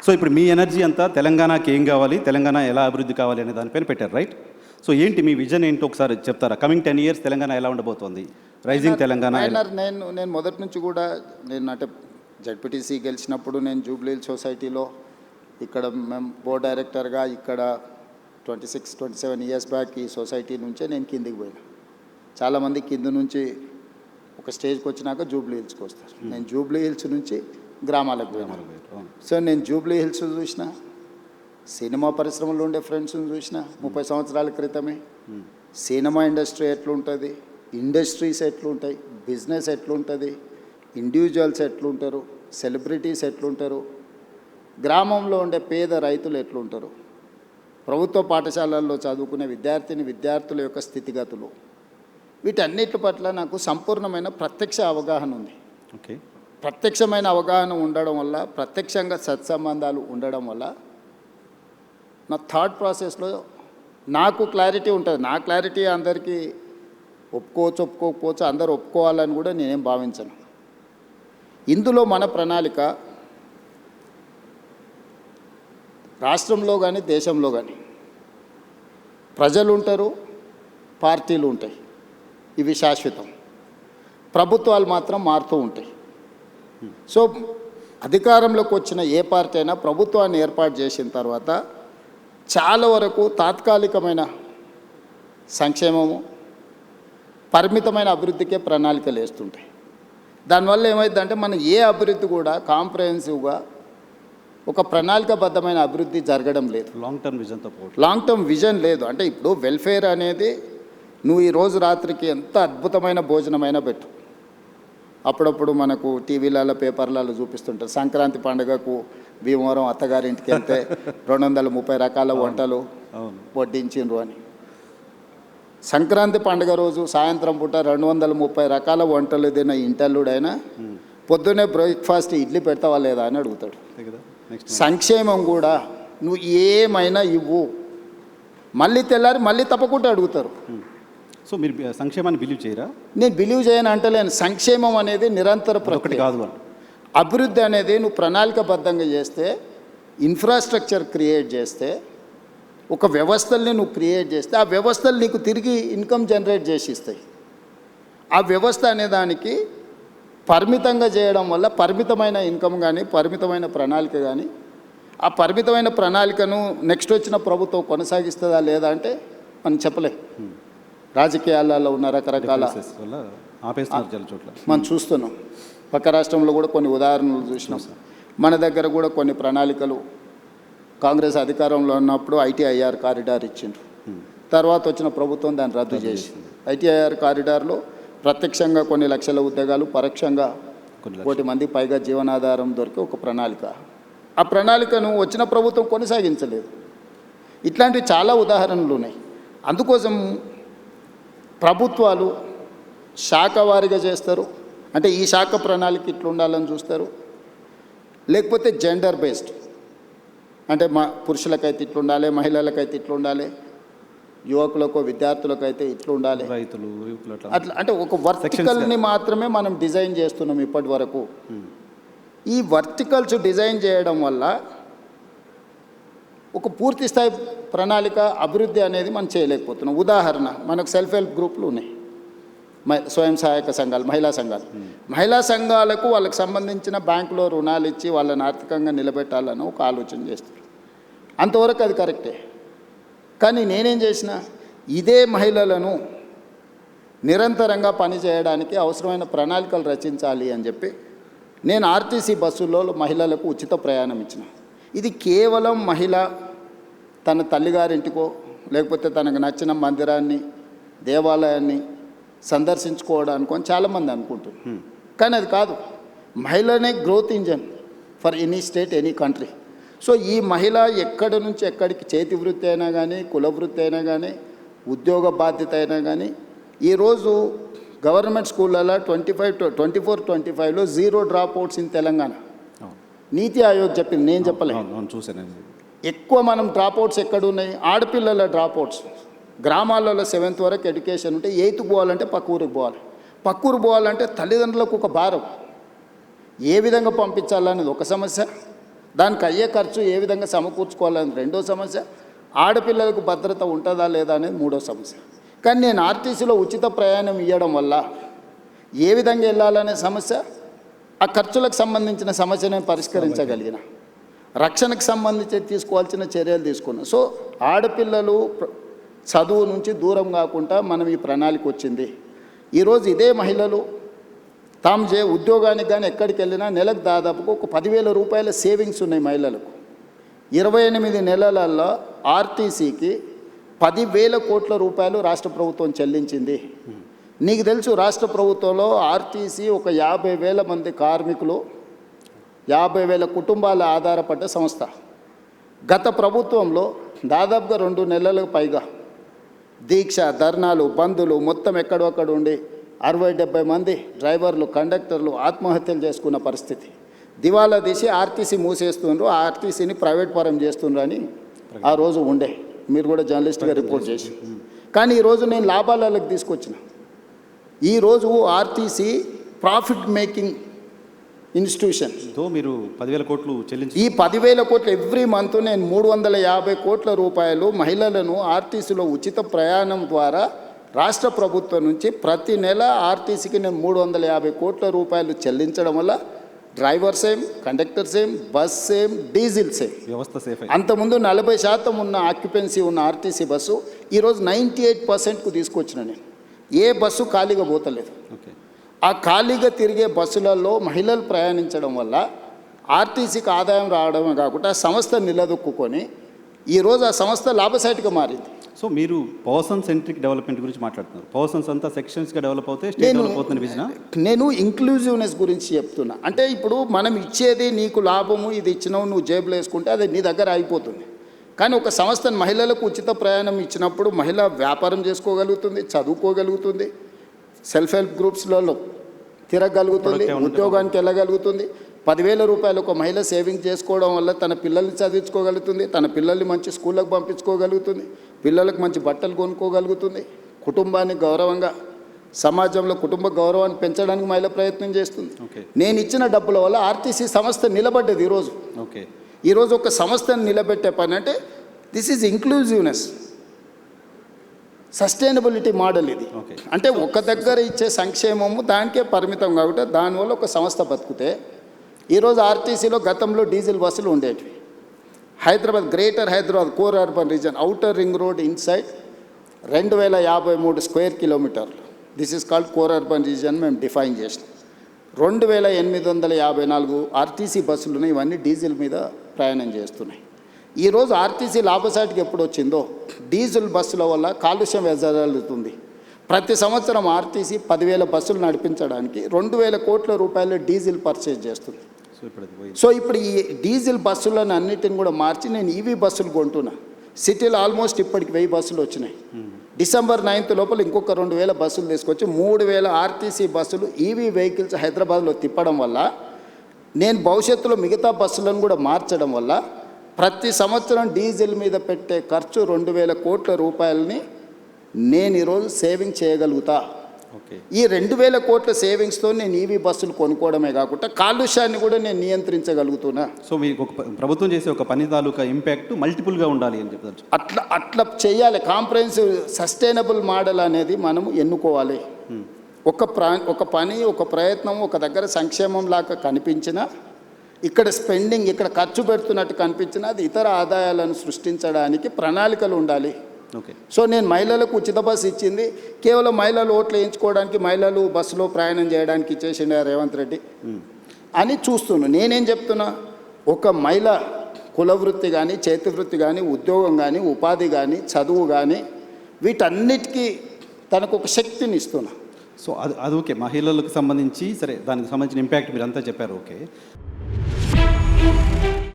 So ఇప్పుడు మీ energy అంతా తెలంగాణకి ఏం కావాలి, తెలంగాణ ఎలా అభివృద్ధి కావాలి అనే దానిపైన పెట్టారు, రైట్? సో ఏంటి మీ విజన్ ఏంటో ఒకసారి చెప్తారా? కమింగ్ 10 years తెలంగాణ ఎలా ఉండబోతోంది? రైజింగ్ తెలంగాణ. నేను మొదటి నుంచి కూడా నేను అంటే జడ్పీటీసీ గెలిచినప్పుడు నేను జూబ్లీ సొసైటీలో ఇక్కడ మేము బోర్డ్ డైరెక్టర్గా ఇక్కడ 26-27 years బ్యాక్ ఈ సొసైటీ నుంచే నేను కిందికి పోయినా. చాలామంది కింద నుంచి ఒక స్టేజ్కి వచ్చినాక జూబ్లీ హిల్స్కి వస్తారు. నేను జూబ్లీ హిల్స్ నుంచి గ్రామాలకు పోయినా. సో నేను జూబ్లీ హిల్స్ చూసిన, సినిమా పరిశ్రమలో ఉండే ఫ్రెండ్స్ని చూసిన 30 సంవత్సరాల క్రితమే. సినిమా ఇండస్ట్రీ ఎట్లుంటుంది, ఇండస్ట్రీస్ ఎట్లుంటాయి, బిజినెస్ ఎట్లుంటుంది, ఇండివిజువల్స్ ఎట్లుంటారు, సెలబ్రిటీస్ ఎట్లుంటారు, గ్రామంలో ఉండే పేద రైతులు ఎట్లుంటారు, ప్రభుత్వ పాఠశాలల్లో చదువుకునే విద్యార్థుల యొక్క స్థితిగతులు, వీటన్నిటి పట్ల నాకు సంపూర్ణమైన ప్రత్యక్ష అవగాహన ఉంది. ఓకే. ప్రత్యక్షమైన అవగాహన ఉండడం వల్ల, ప్రత్యక్షంగా సత్సంబంధాలు ఉండడం వల్ల నా థాట్ ప్రాసెస్లో నాకు క్లారిటీ ఉంటుంది. నా క్లారిటీ అందరికీ ఒప్పుకోకపోవచ్చు, అందరూ ఒప్పుకోవాలని కూడా నేనేం భావించను. ఇందులో మన ప్రణాళిక రాష్ట్రంలో కానీ దేశంలో కానీ ప్రజలు ఉంటారు, పార్టీలు ఉంటాయి, ఇవి శాశ్వతం. ప్రభుత్వాలు మాత్రం మారుతూ ఉంటాయి. సో అధికారంలోకి వచ్చిన ఏ పార్టీ అయినా ప్రభుత్వాన్ని ఏర్పాటు చేసిన తర్వాత చాలా వరకు తాత్కాలికమైన సంక్షేమము, పరిమితమైన అభివృద్ధికే ప్రణాళికలు వేస్తుంటాయి. దానివల్ల ఏమైందంటే మన ఏ అభివృద్ధి కూడా కాంప్రహెన్సివ్గా ఒక ప్రణాళికాబద్ధమైన అభివృద్ధి జరగడం లేదు. లాంగ్ టర్మ్ విజన్ లేదు. అంటే ఇప్పుడు వెల్ఫేర్ అనేది నువ్వు ఈరోజు రాత్రికి ఎంత అద్భుతమైన భోజనమైనా పెట్టు, అప్పుడప్పుడు మనకు టీవీలలో పేపర్లలో చూపిస్తుంటారు, సంక్రాంతి పండుగకు భీమవరం అత్తగారింటికి వెళ్తే 230 రకాల వంటలు వడ్డించిండ్రు అని. సంక్రాంతి పండుగ రోజు సాయంత్రం పూట 230 రకాల వంటలు తిన్న ఇంటల్లుడైనా పొద్దున్నే బ్రేక్ఫాస్ట్ ఇడ్లీ పెడతావా లేదా అని అడుగుతాడు. సంక్షేమం కూడా నువ్వు ఏమైనా ఇవ్వు, మళ్ళీ తెల్లారి మళ్ళీ తప్పకుండా అడుగుతారు. సో మీరు సంక్షేమాన్ని బిలీవ్ చేయరా? నేను బిలీవ్ చేయను అంటలేను. సంక్షేమం అనేది నిరంతర ప్రక్రియ కాదు. అభివృద్ధి అనేది నువ్వు ప్రణాళికబద్ధంగా చేస్తే, ఇన్ఫ్రాస్ట్రక్చర్ క్రియేట్ చేస్తే, ఒక వ్యవస్థల్ని నువ్వు క్రియేట్ చేస్తే ఆ వ్యవస్థలు నీకు తిరిగి ఇన్కమ్ జనరేట్ చేసి ఇస్తాయి. ఆ వ్యవస్థ అనే దానికి పరిమితంగా చేయడం వల్ల పరిమితమైన ఇన్కమ్ కానీ, పరిమితమైన ప్రణాళిక కానీ, ఆ పరిమితమైన ప్రణాళికను నెక్స్ట్ వచ్చిన ప్రభుత్వం కొనసాగిస్తుందా లేదా అంటే మనం చెప్పలేం. రాజకీయాలలో ఉన్న రకరకాల మనం చూస్తున్నాం. పక్క రాష్ట్రంలో కూడా కొన్ని ఉదాహరణలు చూసినాం. మన దగ్గర కూడా కొన్ని ప్రణాళికలు కాంగ్రెస్ అధికారంలో ఉన్నప్పుడు ITIR కారిడార్ ఇచ్చిండ్రు. తర్వాత వచ్చిన ప్రభుత్వం దాన్ని రద్దు చేసింది. ITIR కారిడార్లో ప్రత్యక్షంగా కొన్ని లక్షల ఉద్యోగాలు, పరోక్షంగా 1 కోటి మందికి పైగా జీవనాధారం దొరికే ఒక ప్రణాళిక. ఆ ప్రణాళికను వచ్చిన ప్రభుత్వం కొనసాగించలేదు. ఇట్లాంటివి చాలా ఉదాహరణలు ఉన్నాయి. అందుకోసం ప్రభుత్వాలు శాఖవారీగా చేస్తారు. అంటే ఈ శాఖ ప్రణాళిక ఇట్లా ఉండాలని చూస్తారు, లేకపోతే జెండర్ బేస్డ్, అంటే పురుషులకైతే ఇట్లా ఉండాలి, మహిళలకైతే ఇట్లా ఉండాలి, యువకులకు విద్యార్థులకైతే ఇట్లా ఉండాలి, రైతులు అట్లా. అంటే ఒక వర్టికల్ని మాత్రమే మనం డిజైన్ చేస్తున్నాం ఇప్పటి వరకు. ఈ వర్టికల్స్ డిజైన్ చేయడం వల్ల ఒక పూర్తి స్థాయి ప్రణాళిక అభివృద్ధి అనేది మనం చేయలేకపోతున్నాం. ఉదాహరణ, మనకు సెల్ఫ్ హెల్ప్ గ్రూపులు ఉన్నాయి, స్వయం సహాయక సంఘాలు, మహిళా సంఘాలకు వాళ్ళకి సంబంధించిన బ్యాంకులో రుణాలు ఇచ్చి వాళ్ళని ఆర్థికంగా నిలబెట్టాలని ఒక ఆలోచన చేస్తారు. అంతవరకు అది కరెక్టే. కానీ నేనేం చేసిన, ఇదే మహిళలను నిరంతరంగా పనిచేయడానికి అవసరమైన ప్రణాళికలు రచించాలి అని చెప్పి నేను RTC బస్సుల్లో మహిళలకు ఉచిత ప్రయాణం ఇచ్చిన. ఇది కేవలం మహిళ తన తల్లిగారింటికో లేకపోతే తనకు నచ్చిన మందిరాన్ని, దేవాలయాన్ని సందర్శించుకోవడానికో చాలామంది అనుకుంటున్నారు. కానీ అది కాదు. మహిళనే growth engine for any state, any country. So ఈ మహిళ ఎక్కడి నుంచి ఎక్కడికి, చేతి వృత్తి అయినా కానీ, కుల వృత్తి అయినా కానీ, ఉద్యోగ బాధ్యత అయినా కానీ, ఈరోజు గవర్నమెంట్ స్కూళ్ళలో 24-25లో 0 డ్రాప్ అవుట్స్ ఇన్ తెలంగాణ. నీతి ఆయోగ్ చెప్పింది, నేను చెప్పలేదు. ఎక్కువ మనం డ్రాప్ అవుట్స్ ఎక్కడున్నాయి? ఆడపిల్లల డ్రాప్ అవుట్స్. గ్రామాలలో 7th వరకు ఎడ్యుకేషన్ ఉంటే 8th పోవాలంటే పక్క ఊరికి పోవాలి. పక్క ఊరు పోవాలంటే తల్లిదండ్రులకు ఒక భారం. ఏ విధంగా పంపించాలనేది ఒక సమస్య, దానికి అయ్యే ఖర్చు ఏ విధంగా సమకూర్చుకోవాలని రెండో సమస్య, ఆడపిల్లలకు భద్రత ఉంటుందా లేదా అనేది మూడో సమస్య. కానీ నేను ఆర్టీసీలో ఉచిత ప్రయాణం ఇవ్వడం వల్ల ఏ విధంగా వెళ్ళాలనే సమస్య, ఆ ఖర్చులకు సంబంధించిన సమస్య నేను పరిష్కరించగలిగిన, రక్షణకు సంబంధించి తీసుకోవాల్సిన చర్యలు తీసుకున్నాను. సో ఆడపిల్లలు చదువు నుంచి దూరం కాకుండా మనం ఈ ప్రణాళిక వచ్చింది. ఈరోజు ఇదే మహిళలు తాము ఉద్యోగానికి కానీ ఎక్కడికి వెళ్ళినా నెలకు దాదాపుగా ఒక 10,000 రూపాయల సేవింగ్స్ ఉన్నాయి మహిళలకు. 28 నెలలలో ఆర్టీసీకి 10,000 కోట్ల రూపాయలు రాష్ట్ర ప్రభుత్వం చెల్లించింది. నీకు తెలుసు, రాష్ట్ర ప్రభుత్వంలో ఆర్టీసీ ఒక 50,000 మంది కార్మికులు, 50,000 కుటుంబాల ఆధారపడ్డ సంస్థ. గత ప్రభుత్వంలో దాదాపుగా 2 నెలలకు పైగా దీక్ష, ధర్నాలు, బంధులు మొత్తం ఎక్కడొక్కడ ఉండి 60-70 మంది డ్రైవర్లు, కండక్టర్లు ఆత్మహత్యలు చేసుకున్న పరిస్థితి. దివాలా తీసి ఆర్టీసీ మూసేస్తుండ్రు, ఆర్టీసీని ప్రైవేట్ పరం చేస్తుండ్రు అని ఆ రోజు ఉండే. మీరు కూడా జర్నలిస్ట్గా రిపోర్ట్ చేసి. కానీ ఈరోజు నేను లాభాలకు తీసుకొచ్చిన. ఈరోజు ఆర్టీసీ ప్రాఫిట్ మేకింగ్ ఇన్స్టిట్యూషన్. మీరు 10,000 కోట్లు చెల్లించి ఈ 10,000 కోట్లు ఎవ్రీ మంత్ నేను 350 కోట్ల రూపాయలు మహిళలను ఆర్టీసీలో ఉచిత ప్రయాణం ద్వారా రాష్ట్ర ప్రభుత్వం నుంచి ప్రతి నెల ఆర్టీసీకి నేను 350 కోట్ల రూపాయలు చెల్లించడం వల్ల driver same, conductor same, bus same, diesel same, వ్యవస్థ సేఫ్. అంతకుముందు 40% ఉన్న ఆక్యుపెన్సీ ఉన్న ఆర్టీసీ బస్సు ఈరోజు 98%కు తీసుకొచ్చిన నేను. ఏ బస్సు ఖాళీగా పోతలేదు. ఆ ఖాళీగా తిరిగే బస్సులలో మహిళలు ప్రయాణించడం వల్ల ఆర్టీసీకి ఆదాయం రావడమే కాకుండా ఆ సంస్థ నిలదొక్కుని ఈరోజు ఆ సంస్థ లాభసాటిగా మారింది. సో మీరు పర్సన్ సెంట్రిక్ డెవలప్మెంట్ గురించి మాట్లాడుతున్నారు. పర్సన్స్ అంతా సెక్షన్స్గా డెవలప్ అవుతే స్టేట్ డెవలప్ అవుతుంది విజన. నేను ఇంక్లూజివ్నెస్ గురించి చెప్తున్నా. అంటే ఇప్పుడు మనం ఇచ్చేది నీకు లాభము, ఇది ఇచ్చినావు నువ్వు జేబులో వేసుకుంటే అది నీ దగ్గర అయిపోతుంది. కానీ ఒక సంస్థ మహిళలకు ఉచిత ప్రయాణం ఇచ్చినప్పుడు మహిళ వ్యాపారం చేసుకోగలుగుతుంది, చదువుకోగలుగుతుంది, సెల్ఫ్ హెల్ప్ గ్రూప్స్లలో తిరగలుగుతుంది, ఉద్యోగానికి వెళ్ళగలుగుతుంది. 10,000 రూపాయలు ఒక మహిళ సేవింగ్ చేసుకోవడం వల్ల తన పిల్లల్ని చదివించుకోగలుగుతుంది, తన పిల్లల్ని మంచి స్కూళ్ళకు పంపించుకోగలుగుతుంది, పిల్లలకు మంచి బట్టలు కొనుక్కోగలుగుతుంది, కుటుంబాన్ని గౌరవంగా సమాజంలో కుటుంబ గౌరవాన్ని పెంచడానికి మహిళ ప్రయత్నం చేస్తుంది. నేను ఇచ్చిన డబ్బుల వల్ల ఆర్టీసీ సంస్థ నిలబడ్డది. ఈరోజు ఒక సంస్థను నిలబెట్టే పని అంటే this is inclusiveness, sustainability model ఇది. అంటే ఒక దగ్గర ఇచ్చే సంక్షేమము దానికే పరిమితం కాబట్టి దానివల్ల ఒక సంస్థ బతుకుతే. ఈరోజు ఆర్టీసీలో గతంలో డీజిల్ బస్సులు ఉండేటివి. Hyderabad, greater Hyderabad core urban region, outer ring road inside 2,053 square కిలోమీటర్లు. This is called core urban region మేము డిఫైన్ చేసినాం. 2,854 ఆర్టీసీ బస్సులు ఉన్నాయి. ఇవన్నీ డీజిల్ మీద ప్రయాణం చేస్తున్నాయి. ఈరోజు ఆర్టీసీ లాభసాటికి ఎప్పుడు వచ్చిందో డీజిల్ బస్సుల వల్ల కాలుష్యం వెదజల్లుతుంది. ప్రతి సంవత్సరం ఆర్టీసీ 10,000 బస్సులు నడిపించడానికి 2,000 కోట్ల రూపాయల డీజిల్ పర్చేజ్ చేస్తుంది. సో ఇప్పుడు ఈ డీజిల్ బస్సులను అన్నిటిని కూడా మార్చి నేను ఈవీ బస్సులు కొంటున్నా. సిటీలో ఆల్మోస్ట్ ఇప్పటికి 1000 బస్సులు వచ్చినాయి. డిసెంబర్ 9th లోపల ఇంకొక 2,000 బస్సులు తీసుకొచ్చి 3,000 ఆర్టీసీ బస్సులు ఈవీ వెహికల్స్ హైదరాబాద్లో తిప్పడం వల్ల, నేను భవిష్యత్తులో మిగతా బస్సులను కూడా మార్చడం వల్ల ప్రతి సంవత్సరం డీజిల్ మీద పెట్టే ఖర్చు 2,000 కోట్ల రూపాయలని నేను ఈరోజు సేవింగ్ చేయగలుగుతా. ఈ 2,000 కోట్ల సేవింగ్స్తో నేను ఈవీ బస్సులు కొనుక్కోవడమే కాకుండా కాలుష్యాన్ని కూడా నేను నియంత్రించగలుగుతున్నా. సో మీకు ఒక ప్రభుత్వం చేసే ఒక పని తాలూకా ఇంపాక్ట్ మల్టిపుల్గా ఉండాలి అని చెప్తారు. అట్లా చేయాలి. కాంప్రహెన్సివ్ సస్టైనబుల్ మోడల్ అనేది మనం ఎన్నుకోవాలి. ఒక పని, ఒక ప్రయత్నం ఒక దగ్గర సంక్షేమం లాగా కనిపించినా, ఇక్కడ స్పెండింగ్, ఇక్కడ ఖర్చు పెడుతున్నట్టు కనిపించినా అది ఇతర ఆదాయాలను సృష్టించడానికి ప్రణాళికలు ఉండాలి. సో నేను మహిళలకు ఉచిత బస్సు ఇచ్చింది కేవలం మహిళలు ఓట్లు వేయించుకోవడానికి, మహిళలు బస్సులో ప్రయాణం చేయడానికి ఇచ్చేసిండే రేవంత్ రెడ్డి అని చూస్తున్నాను. నేనేం చెప్తున్నా, ఒక మహిళ కులవృత్తి కానీ, చేతి వృత్తి కానీ, ఉద్యోగం కానీ, ఉపాధి కానీ, చదువు కానీ వీటన్నిటికీ తనకు ఒక శక్తిని ఇస్తున్నా. సో అది ఓకే, మహిళలకు సంబంధించి సరే, దానికి సంబంధించిన ఇంపాక్ట్ మీరు అంతా చెప్పారు. ఓకే.